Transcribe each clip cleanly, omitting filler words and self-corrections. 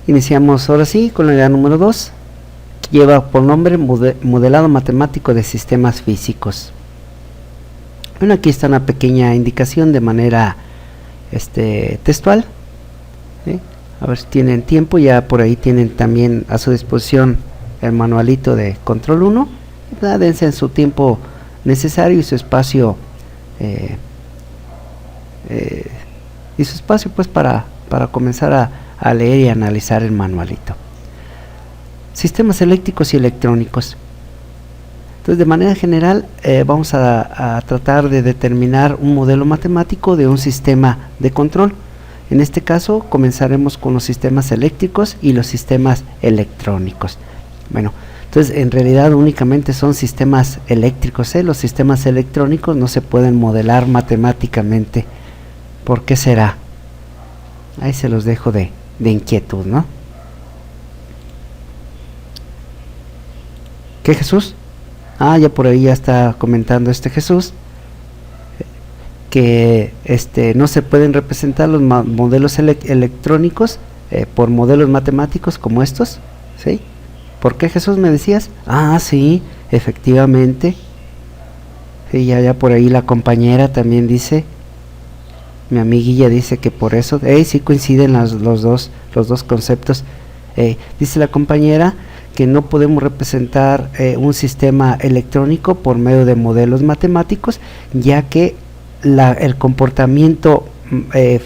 Iniciamos ahora sí con la idea número 2, que lleva por nombre modelado matemático de sistemas físicos. Bueno, aquí está una pequeña indicación de manera textual, ¿sí? A ver si tienen tiempo, ya por ahí tienen también a su disposición el manualito de control 1, dense en su tiempo necesario y su espacio pues para comenzar a leer y analizar el manualito. Sistemas eléctricos y electrónicos. Entonces, de manera general, vamos a tratar de determinar un modelo matemático de un sistema de control. En este caso, comenzaremos con los sistemas eléctricos y los sistemas electrónicos. Bueno, entonces, en realidad únicamente son sistemas eléctricos, Los sistemas electrónicos no se pueden modelar matemáticamente. ¿Por qué será? Ahí se los dejo de inquietud, ¿no? ¿Qué, Jesús? Ya por ahí ya está comentando Jesús que no se pueden representar los modelos electrónicos por modelos matemáticos como estos, ¿sí? ¿Por qué, Jesús, me decías? Sí, efectivamente. Sí, ya por ahí la compañera también dice, mi amiguilla dice que por eso, sí coinciden los dos conceptos. Dice la compañera que no podemos representar un sistema electrónico por medio de modelos matemáticos, ya que el comportamiento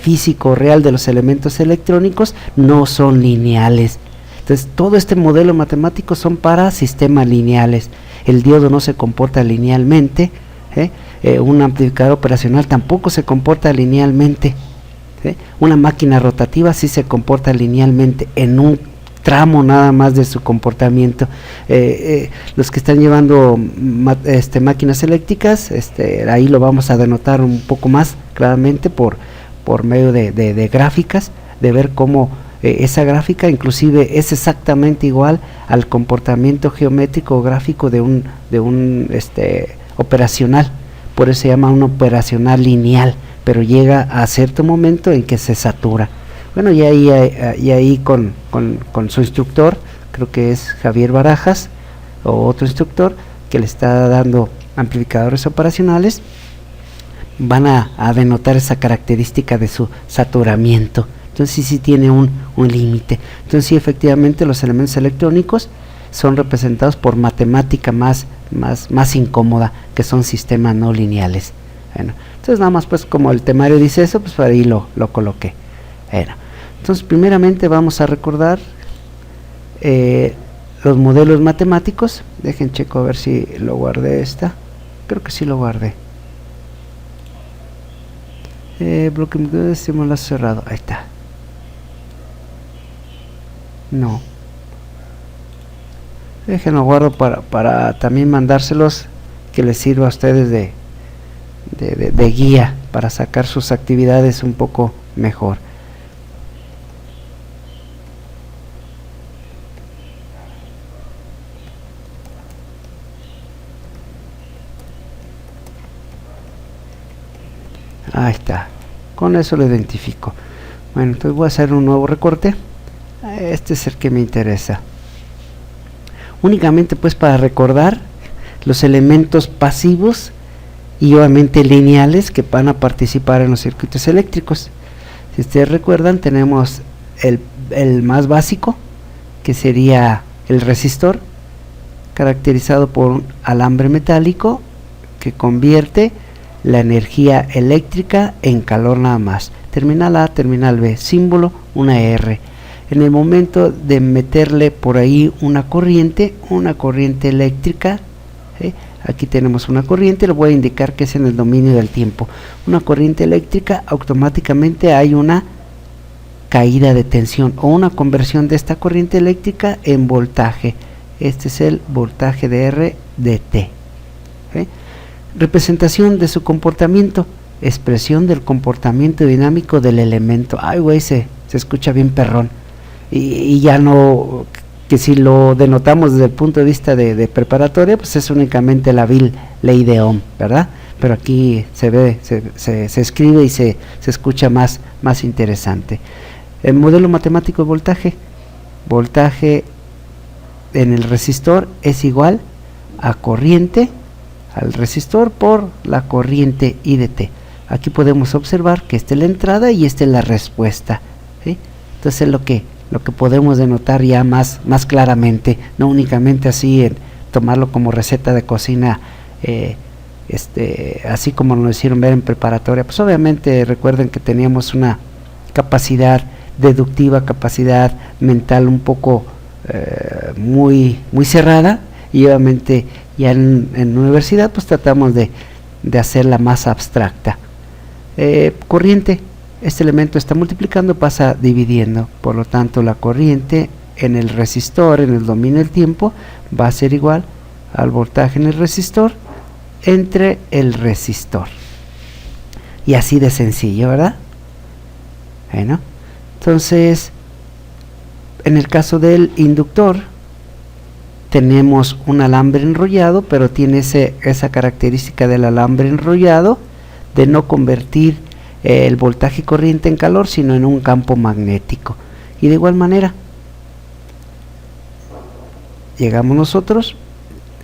físico real de los elementos electrónicos no son lineales. Entonces, todo este modelo matemático son para sistemas lineales. El diodo no se comporta linealmente, un amplificador operacional tampoco se comporta linealmente, ¿sí? Una máquina rotativa sí se comporta linealmente en un tramo nada más de su comportamiento. Los que están llevando máquinas eléctricas, ahí lo vamos a denotar un poco más claramente por medio de gráficas, de ver cómo esa gráfica inclusive es exactamente igual al comportamiento geométrico o gráfico de un operacional. Por eso se llama un operacional lineal, pero llega a cierto momento en que se satura. Bueno, y ahí con su instructor, creo que es Javier Barajas, o otro instructor que le está dando amplificadores operacionales, van a denotar esa característica de su saturamiento. Entonces sí tiene un límite. Entonces sí, efectivamente, los elementos electrónicos son representados por matemática más incómoda, que son sistemas no lineales. Bueno, entonces nada más, pues como el temario dice eso, pues por ahí lo coloqué. Bueno, entonces primeramente vamos a recordar los modelos matemáticos. Dejen checo a ver si lo guardé creo que sí lo guardé. Bloque de estímulo cerrado, ahí está. No, déjenlo guardo para también mandárselos, que les sirva a ustedes de guía para sacar sus actividades un poco mejor. Ahí está, con eso lo identifico. Bueno, entonces voy a hacer un nuevo recorte. Este es el que me interesa. Únicamente pues para recordar los elementos pasivos y obviamente lineales que van a participar en los circuitos eléctricos. Si ustedes recuerdan, tenemos el más básico, que sería el resistor, caracterizado por un alambre metálico que convierte la energía eléctrica en calor nada más. Terminal A, terminal B, símbolo una R. En el momento de meterle por ahí una corriente eléctrica, ¿sí? Aquí tenemos una corriente, le voy a indicar que es en el dominio del tiempo. Una corriente eléctrica, automáticamente hay una caída de tensión o una conversión de esta corriente eléctrica en voltaje. Este es el voltaje de R de T. ¿Sí? Representación de su comportamiento, expresión del comportamiento dinámico del elemento. Ay, güey, se escucha bien perrón. Y ya no, que si lo denotamos desde el punto de vista de preparatoria, pues es únicamente la vil ley de Ohm, ¿verdad? Pero aquí se ve, se escribe y se escucha más interesante. El modelo matemático de voltaje, voltaje en el resistor es igual a corriente al resistor por la corriente I de t. Aquí podemos observar que esta es la entrada y esta es la respuesta, ¿sí? Entonces es lo que podemos denotar ya más claramente, no únicamente así en tomarlo como receta de cocina, así como nos hicieron ver en preparatoria. Pues obviamente recuerden que teníamos una capacidad deductiva, capacidad mental un poco muy cerrada, y obviamente ya en universidad pues tratamos de hacerla más abstracta. Corriente, este elemento está multiplicando, pasa dividiendo, por lo tanto la corriente en el resistor, en el dominio del tiempo, va a ser igual al voltaje en el resistor entre el resistor, y así de sencillo, ¿verdad? Bueno, entonces en el caso del inductor tenemos un alambre enrollado, pero tiene esa característica del alambre enrollado de no convertir el voltaje y corriente en calor, sino en un campo magnético. Y de igual manera llegamos nosotros,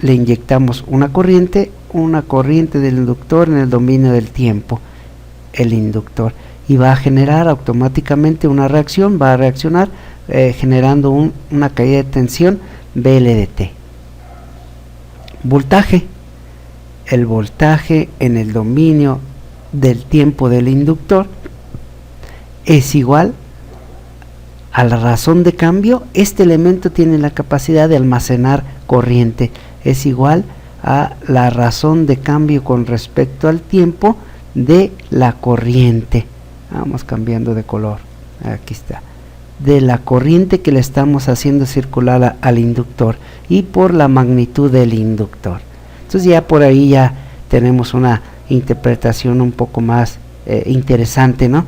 le inyectamos una corriente del inductor en el dominio del tiempo, el inductor, y va a generar automáticamente una reacción, va a reaccionar generando una caída de tensión BL de T. Voltaje, el voltaje en el dominio del tiempo del inductor es igual a la razón de cambio. Este elemento tiene la capacidad de almacenar corriente, es igual a la razón de cambio con respecto al tiempo de la corriente. Vamos cambiando de color, aquí está, de la corriente que le estamos haciendo circular al inductor, y por la magnitud del inductor. Entonces ya por ahí ya tenemos una interpretación un poco más interesante, ¿no?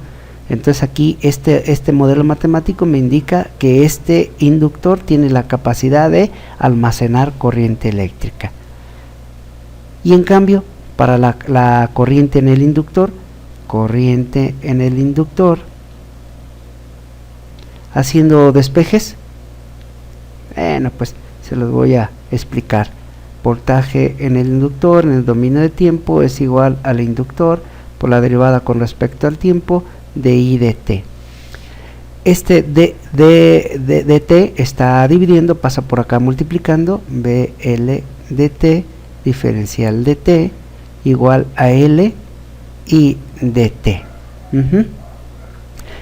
Entonces aquí este modelo matemático me indica que este inductor tiene la capacidad de almacenar corriente eléctrica, y en cambio para la corriente en el inductor, haciendo despejes, bueno, pues se los voy a explicar. Voltaje en el inductor en el dominio de tiempo es igual al inductor por la derivada con respecto al tiempo de I de t. Este de t está dividiendo, pasa por acá multiplicando, BL de t diferencial de t igual a L I de t.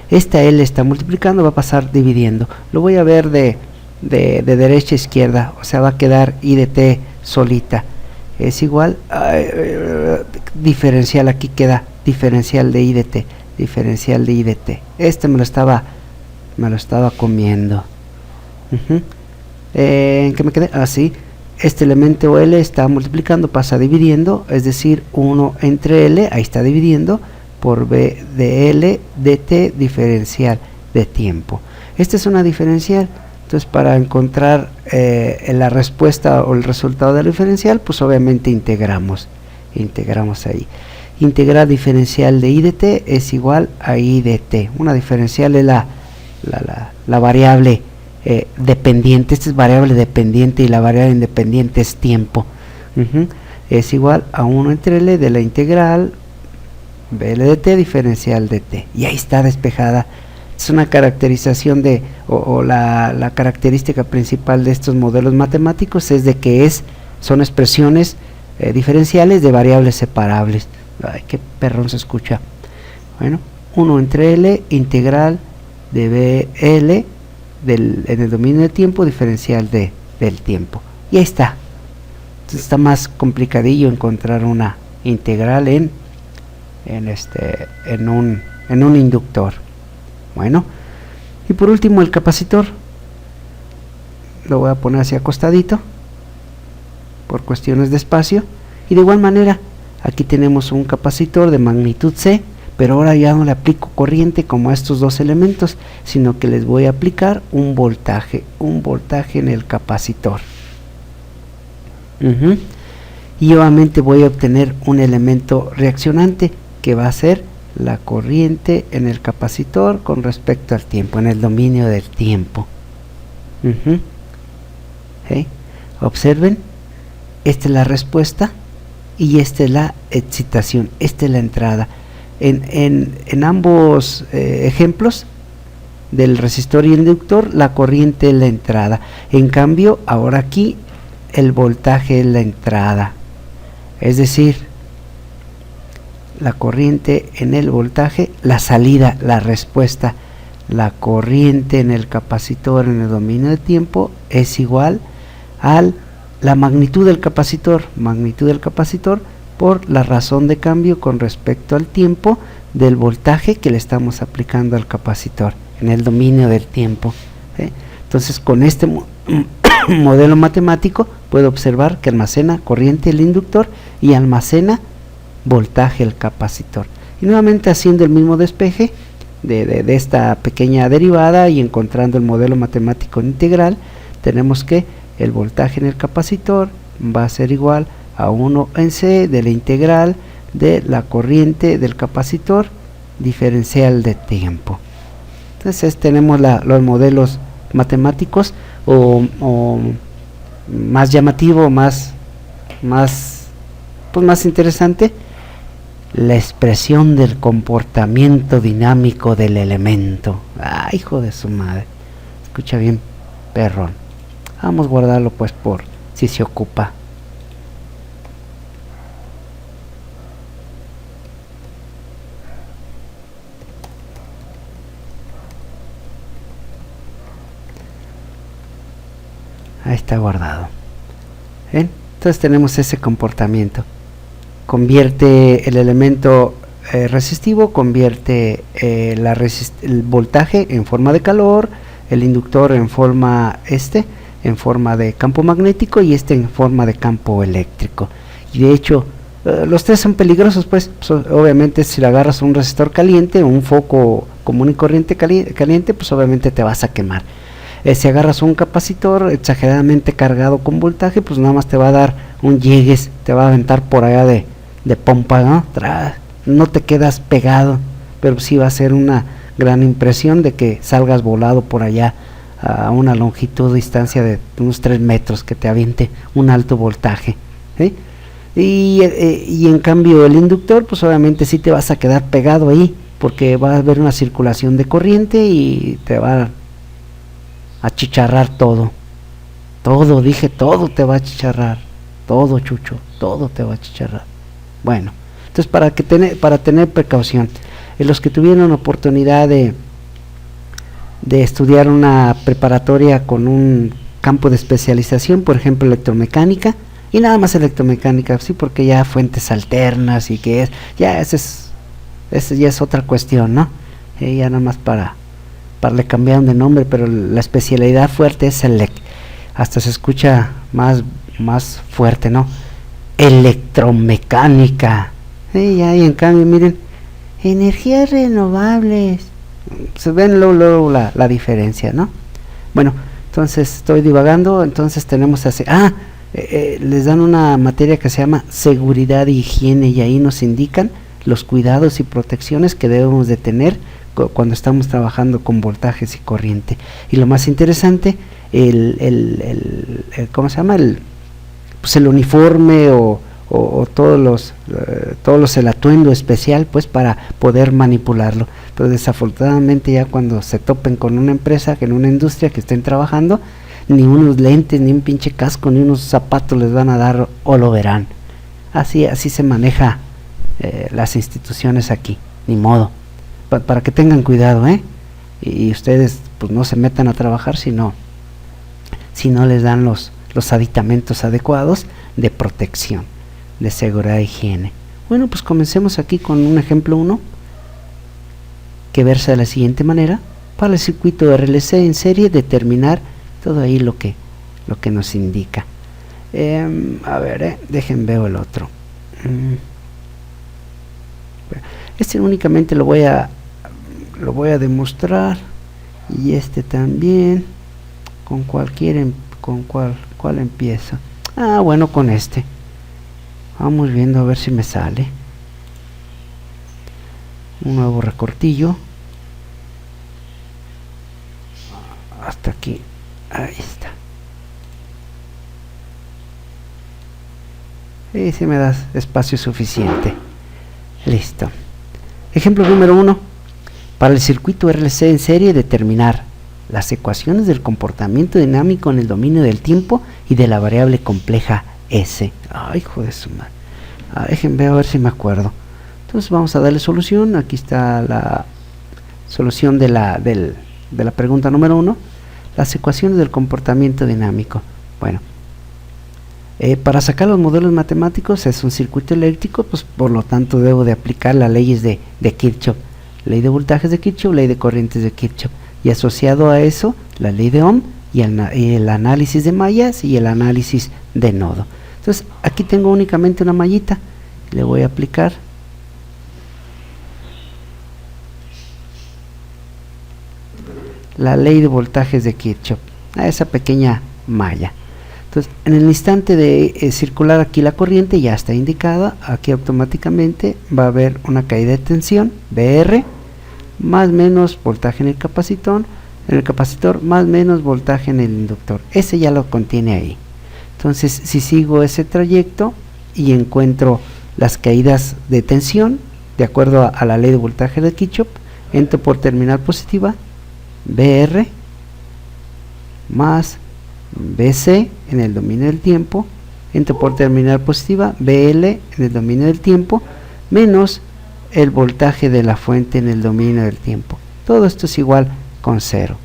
Esta L está multiplicando, va a pasar dividiendo. Lo voy a ver de derecha a izquierda, o sea va a quedar I de t solita, es igual a diferencial, aquí queda diferencial de I de t, diferencial de I de t. Este me lo estaba comiendo. ¿En qué me quedé? Así, este elemento L está multiplicando, pasa dividiendo, es decir 1 entre L, ahí está dividiendo, por B de L de t diferencial de tiempo. Esta es una diferencial. Entonces para encontrar la respuesta o el resultado de la diferencial, pues obviamente integramos ahí. Integral diferencial de I de t es igual a I de t. Una diferencial es la variable dependiente. Esta es variable dependiente y la variable independiente es tiempo. Es igual a 1 entre L de la integral BL de t diferencial de t. Y ahí está despejada. Es una caracterización la característica principal de estos modelos matemáticos es de que son expresiones diferenciales de variables separables. Ay, qué perrón se escucha. Bueno, 1 entre L integral de BL en el dominio de tiempo diferencial del tiempo. Y ahí está. Entonces está más complicadillo encontrar una integral en un inductor. Bueno, y por último el capacitor, lo voy a poner hacia acostadito por cuestiones de espacio, y de igual manera aquí tenemos un capacitor de magnitud C, pero ahora ya no le aplico corriente como a estos dos elementos, sino que les voy a aplicar un voltaje en el capacitor. Y obviamente voy a obtener un elemento reaccionante que va a ser la corriente en el capacitor con respecto al tiempo, en el dominio del tiempo. Ujú. ¿Sí? Observen, esta es la respuesta y esta es la excitación, esta es la entrada. En ambos ejemplos del resistor y el inductor, la corriente es la entrada. En cambio, ahora aquí el voltaje es la entrada. Es decir, la corriente en el voltaje, la salida, la respuesta. La corriente en el capacitor en el dominio de tiempo es igual a la magnitud del capacitor por la razón de cambio con respecto al tiempo del voltaje que le estamos aplicando al capacitor en el dominio del tiempo. ¿Sí? Entonces, con este modelo matemático puedo observar que almacena corriente el inductor y almacena voltaje el capacitor. Y nuevamente haciendo el mismo despeje de esta pequeña derivada y encontrando el modelo matemático integral, tenemos que el voltaje en el capacitor va a ser igual a 1 en C de la integral de la corriente del capacitor diferencial de tiempo. Entonces tenemos los modelos matemáticos o más llamativo, más interesante, la expresión del comportamiento dinámico del elemento. ¡Ah, hijo de su madre! Escucha bien, perrón. Vamos a guardarlo pues por si se ocupa. Ahí está guardado. ¿Ven? Entonces tenemos ese comportamiento. Convierte el elemento resistivo, convierte el voltaje en forma de calor, el inductor en forma de campo magnético y en forma de campo eléctrico. Y de hecho, los tres son peligrosos, pues obviamente si le agarras un resistor caliente o un foco común y corriente caliente, pues obviamente te vas a quemar. Si agarras un capacitor exageradamente cargado con voltaje, pues nada más te va a dar un llegues, te va a aventar por allá de pompa, ¿no? No te quedas pegado, pero sí va a ser una gran impresión de que salgas volado por allá a una longitud de distancia de unos 3 metros, que te aviente un alto voltaje, ¿sí? Y en cambio el inductor, pues obviamente sí te vas a quedar pegado ahí, porque va a haber una circulación de corriente y te va a achicharrar todo te va a achicharrar, todo, Chucho, todo te va a achicharrar. Bueno, entonces para tener precaución, los que tuvieron oportunidad de estudiar una preparatoria con un campo de especialización, por ejemplo electromecánica, y nada más electromecánica, sí, porque ya fuentes alternas y que esa ya es otra cuestión, ¿no? Ya nada más para le cambiaron de nombre, pero la especialidad fuerte es hasta se escucha más fuerte, ¿no? Electromecánica. Y en cambio, miren, energías renovables. Se ven luego la diferencia, ¿no? Bueno, entonces estoy divagando. Entonces tenemos así. Les dan una materia que se llama seguridad e higiene, y ahí nos indican los cuidados y protecciones que debemos de tener cuando estamos trabajando con voltajes y corriente. Y lo más interesante, ¿cómo se llama? El uniforme o todos el atuendo especial, pues, para poder manipularlo. Pero desafortunadamente ya cuando se topen con una empresa, en una industria que estén trabajando, ni unos lentes, ni un pinche casco, ni unos zapatos les van a dar, o lo verán. Así se maneja las instituciones aquí, ni modo. Para que tengan cuidado, y ustedes pues no se metan a trabajar si no les dan los aditamentos adecuados de protección, de seguridad e higiene. Bueno, pues comencemos aquí con un ejemplo 1 que versa de la siguiente manera: para el circuito RLC en serie, determinar todo ahí lo que nos indica. A ver, dejen veo el otro. Este únicamente lo voy a demostrar, y este también. ¿Con cuál empiezo? Bueno, con este. Vamos viendo a ver si me sale un nuevo recortillo hasta aquí. Ahí está. Y si me das espacio suficiente. Listo. Ejemplo número 1. Para el circuito RLC en serie, determinar las ecuaciones del comportamiento dinámico en el dominio del tiempo y de la variable compleja S. Ay, hijo de su madre. Déjenme a ver si me acuerdo. Entonces vamos a darle solución. Aquí está la solución de la pregunta número 1. Las ecuaciones del comportamiento dinámico. Bueno, para sacar los modelos matemáticos es un circuito eléctrico, pues por lo tanto debo de aplicar las leyes de Kirchhoff. Ley de voltajes de Kirchhoff, ley de corrientes de Kirchhoff. Y asociado a eso, la ley de Ohm y el análisis de mallas y el análisis de nodo. Entonces aquí tengo únicamente una mallita. Le voy a aplicar la ley de voltajes de Kirchhoff a esa pequeña malla. Entonces, en el instante de circular aquí la corriente ya está indicada. Aquí automáticamente va a haber una caída de tensión, VR, más menos voltaje en el capacitor, más menos voltaje en el inductor. Ese ya lo contiene ahí. Entonces, si sigo ese trayecto y encuentro las caídas de tensión, de acuerdo a la ley de voltaje de Kirchhoff, entro por terminal positiva, VR, más BC en el dominio del tiempo, entro por terminal positiva, BL en el dominio del tiempo, menos el voltaje de la fuente en el dominio del tiempo. Todo esto es igual con 0.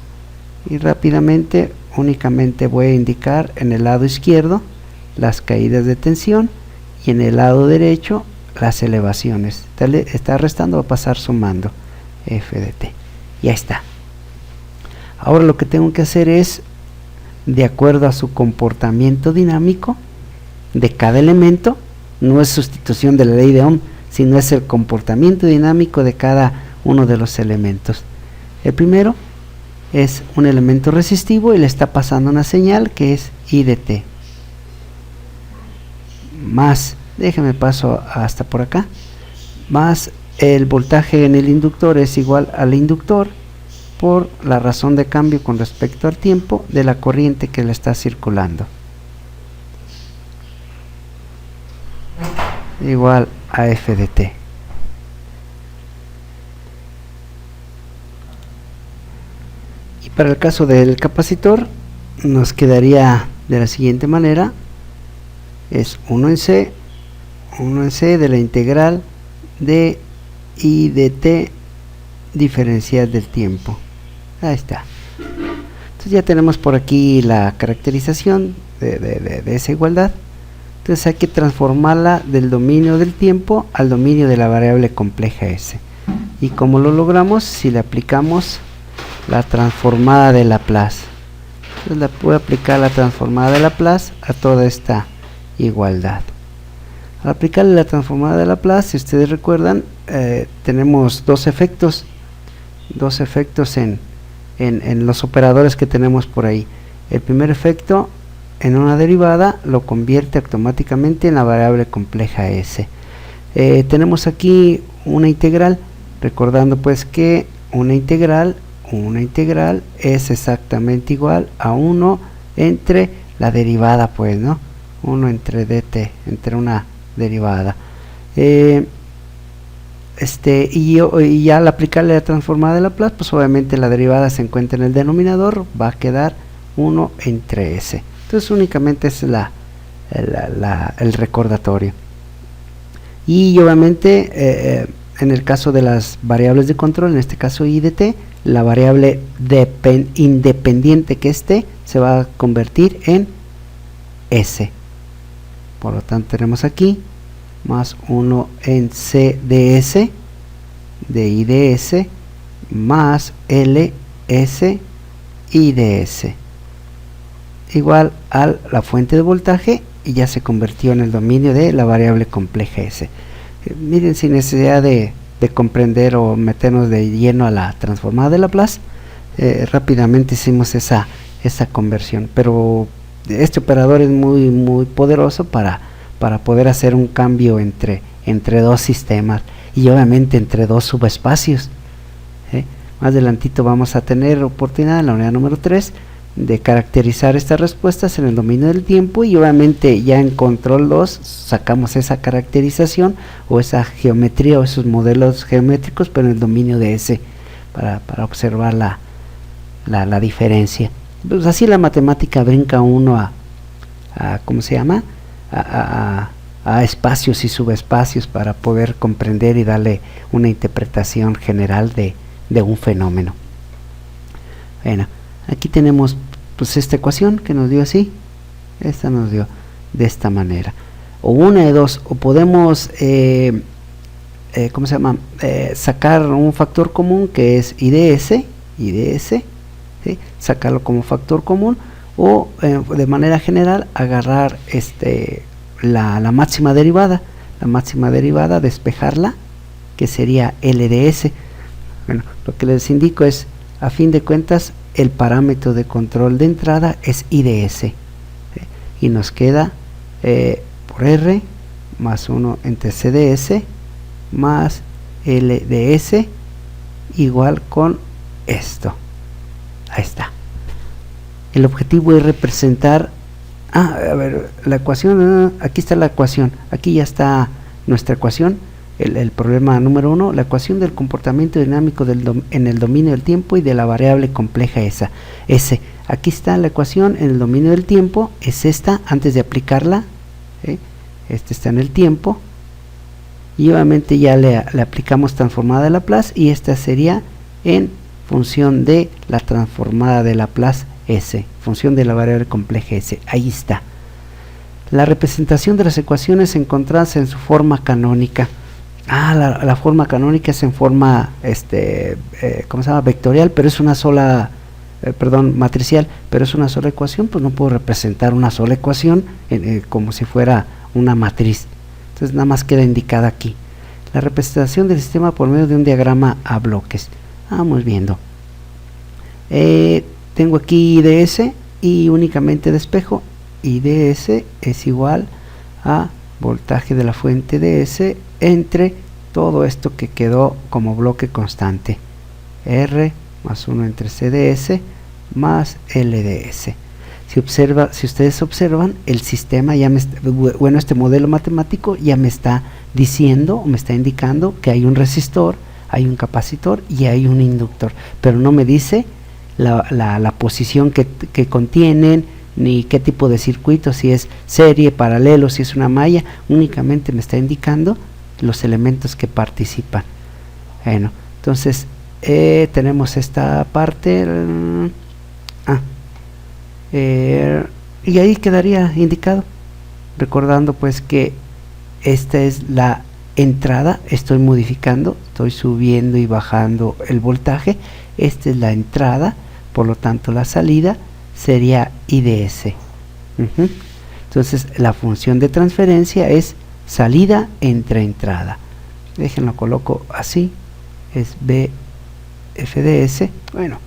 Y rápidamente, únicamente voy a indicar en el lado izquierdo las caídas de tensión y en el lado derecho las elevaciones. Está restando, va a pasar sumando F de T. Ya está. Ahora lo que tengo que hacer es, de acuerdo a su comportamiento dinámico de cada elemento, no es sustitución de la ley de Ohm, sino es el comportamiento dinámico de cada uno de los elementos. El primero es un elemento resistivo y le está pasando una señal que es I de T. Más, déjame paso hasta por acá, más el voltaje en el inductor es igual al inductor por la razón de cambio con respecto al tiempo de la corriente que le está circulando, igual a F de T. Y para el caso del capacitor nos quedaría de la siguiente manera: es 1 en C de la integral de I de T diferencial del tiempo. Ahí está. Entonces ya tenemos por aquí la caracterización de esa igualdad. Entonces hay que transformarla del dominio del tiempo al dominio de la variable compleja S. ¿Y cómo lo logramos? Si le aplicamos la transformada de Laplace. Entonces le puedo aplicar la transformada de Laplace a toda esta igualdad. Al aplicarle la transformada de Laplace, si ustedes recuerdan, tenemos dos efectos en los operadores que tenemos por ahí. El primer efecto, en una derivada, lo convierte automáticamente en la variable compleja S. Tenemos aquí una integral, recordando pues que una integral es exactamente igual a 1 entre la derivada, pues, ¿no? 1 entre dt, entre una derivada. Y ya al aplicarle la transformada de Laplace, pues obviamente la derivada se encuentra en el denominador, va a quedar 1 entre S. Entonces únicamente es el recordatorio. Y obviamente en el caso de las variables de control, en este caso I de T, la variable independiente que es T se va a convertir en S. Por lo tanto tenemos aquí más 1 en C de S de I de S más L S I de S igual a la fuente de voltaje, y ya se convirtió en el dominio de la variable compleja S. Miren, sin necesidad de comprender o meternos de lleno a la transformada de Laplace, rápidamente hicimos esa conversión, pero este operador es muy poderoso para poder hacer un cambio entre dos sistemas y obviamente entre dos subespacios. Más adelantito vamos a tener oportunidad en la unidad número 3 de caracterizar estas respuestas en el dominio del tiempo, y obviamente ya en control 2 sacamos esa caracterización o esa geometría o esos modelos geométricos, pero en el dominio de S para observar la diferencia. Pues así la matemática brinca uno a ¿cómo se llama? A espacios y subespacios para poder comprender y darle una interpretación general de un fenómeno. Bueno, aquí tenemos pues esta ecuación que nos dio así, esta nos dio de esta manera, o una de dos, o podemos ¿cómo se llama? Sacar un factor común que es IDS, ¿sí? Sacarlo como factor común, o de manera general agarrar la máxima derivada, despejarla, que sería LDS. Bueno, lo que les indico es, a fin de cuentas, el parámetro de control de entrada es IDS, ¿sí? Y nos queda por R más 1 entre CDS más LDS igual con esto. Ahí está. El objetivo es representar, a ver, la ecuación, aquí está la ecuación, aquí ya está nuestra ecuación, el problema número 1, la ecuación del comportamiento dinámico en el dominio del tiempo y de la variable compleja S. Aquí está la ecuación en el dominio del tiempo, es esta, antes de aplicarla, está en el tiempo, y obviamente ya le aplicamos transformada de Laplace, y esta sería en función de la transformada de Laplace S, función de la variable compleja S. Ahí está. La representación de las ecuaciones encontradas en su forma canónica. La forma canónica es en forma ¿cómo se llama? Vectorial, pero es una sola, matricial, pero es una sola ecuación, pues no puedo representar una sola ecuación como si fuera una matriz. Entonces nada más queda indicada aquí. La representación del sistema por medio de un diagrama a bloques. Vamos viendo. Tengo aquí IDS y únicamente despejo. IDS es igual a voltaje de la fuente DS entre todo esto que quedó como bloque constante, R más 1 entre CDS más LDS. Si ustedes observan, el sistema ya este modelo matemático ya me está diciendo, me está indicando que hay un resistor, hay un capacitor y hay un inductor, pero no me dice la posición que contienen, ni qué tipo de circuito, si es serie, paralelo, si es una malla. Únicamente me está indicando los elementos que participan. Bueno, entonces tenemos esta parte, y ahí quedaría indicado, recordando pues que esta es la entrada, estoy modificando, estoy subiendo y bajando el voltaje, esta es la entrada, por lo tanto la salida sería IDS. Entonces la función de transferencia es salida entre entrada. Déjenlo, coloco así, es BFDS, bueno,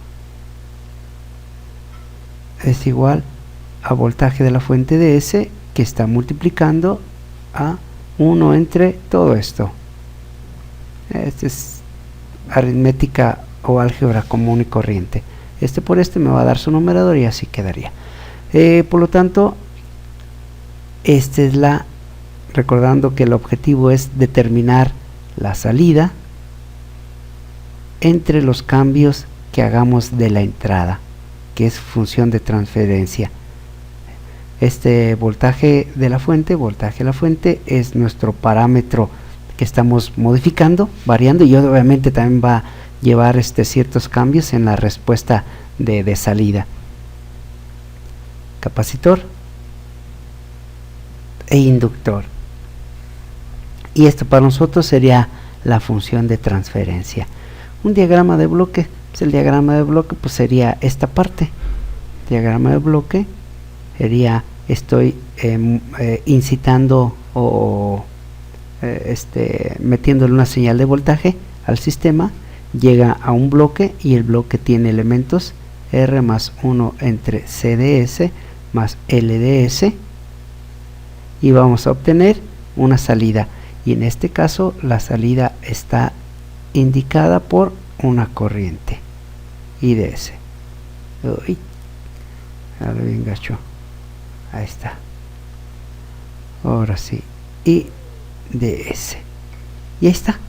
es igual a voltaje de la fuente DS, que está multiplicando a 1 entre todo esto. Este es aritmética o álgebra común y corriente. Por me va a dar su numerador y así quedaría. Por lo tanto, esta es recordando que el objetivo es determinar la salida entre los cambios que hagamos de la entrada, que es función de transferencia. Voltaje de la fuente es nuestro parámetro que estamos modificando, variando, y obviamente también va a llevar ciertos cambios en la respuesta de salida. Capacitor e inductor, y esto para nosotros sería la función de transferencia. Un diagrama de bloque, pues el diagrama de bloque pues sería esta parte. Diagrama de bloque sería, estoy incitando o metiéndole una señal de voltaje al sistema, llega a un bloque y el bloque tiene elementos R más 1 entre CDS más LDS, y vamos a obtener una salida, y en este caso la salida está indicada por una corriente IDS. Ahora bien gacho. Ahí está. Ahora sí. Y ds. Y ahí está.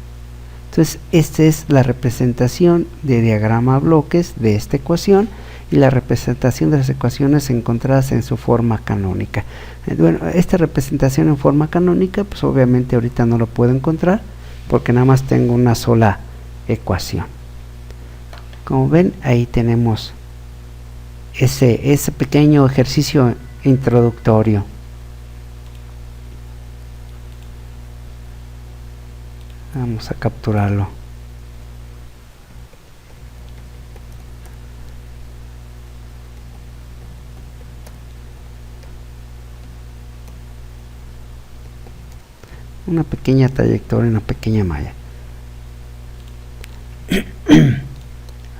Entonces, esta es la representación de diagrama a bloques de esta ecuación y la representación de las ecuaciones encontradas en su forma canónica. Bueno, esta representación en forma canónica, pues obviamente ahorita no lo puedo encontrar porque nada más tengo una sola ecuación. Como ven, ahí tenemos ese pequeño ejercicio introductorio. Vamos a capturarlo. Una pequeña trayectoria, una pequeña malla.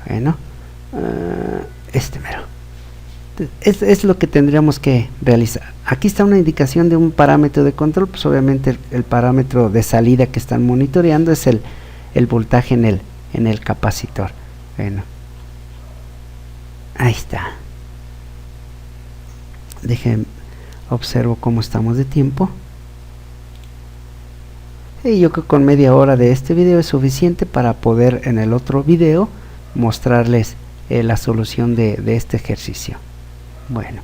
Bueno, este mero. Es lo que tendríamos que realizar. Aquí está una indicación de un parámetro de control, pues obviamente el parámetro de salida que están monitoreando es el voltaje en el capacitor. Bueno, ahí está. Dejen, observo cómo estamos de tiempo. Y yo creo que con media hora de este video es suficiente para poder en el otro video mostrarles la solución de este ejercicio. Bueno.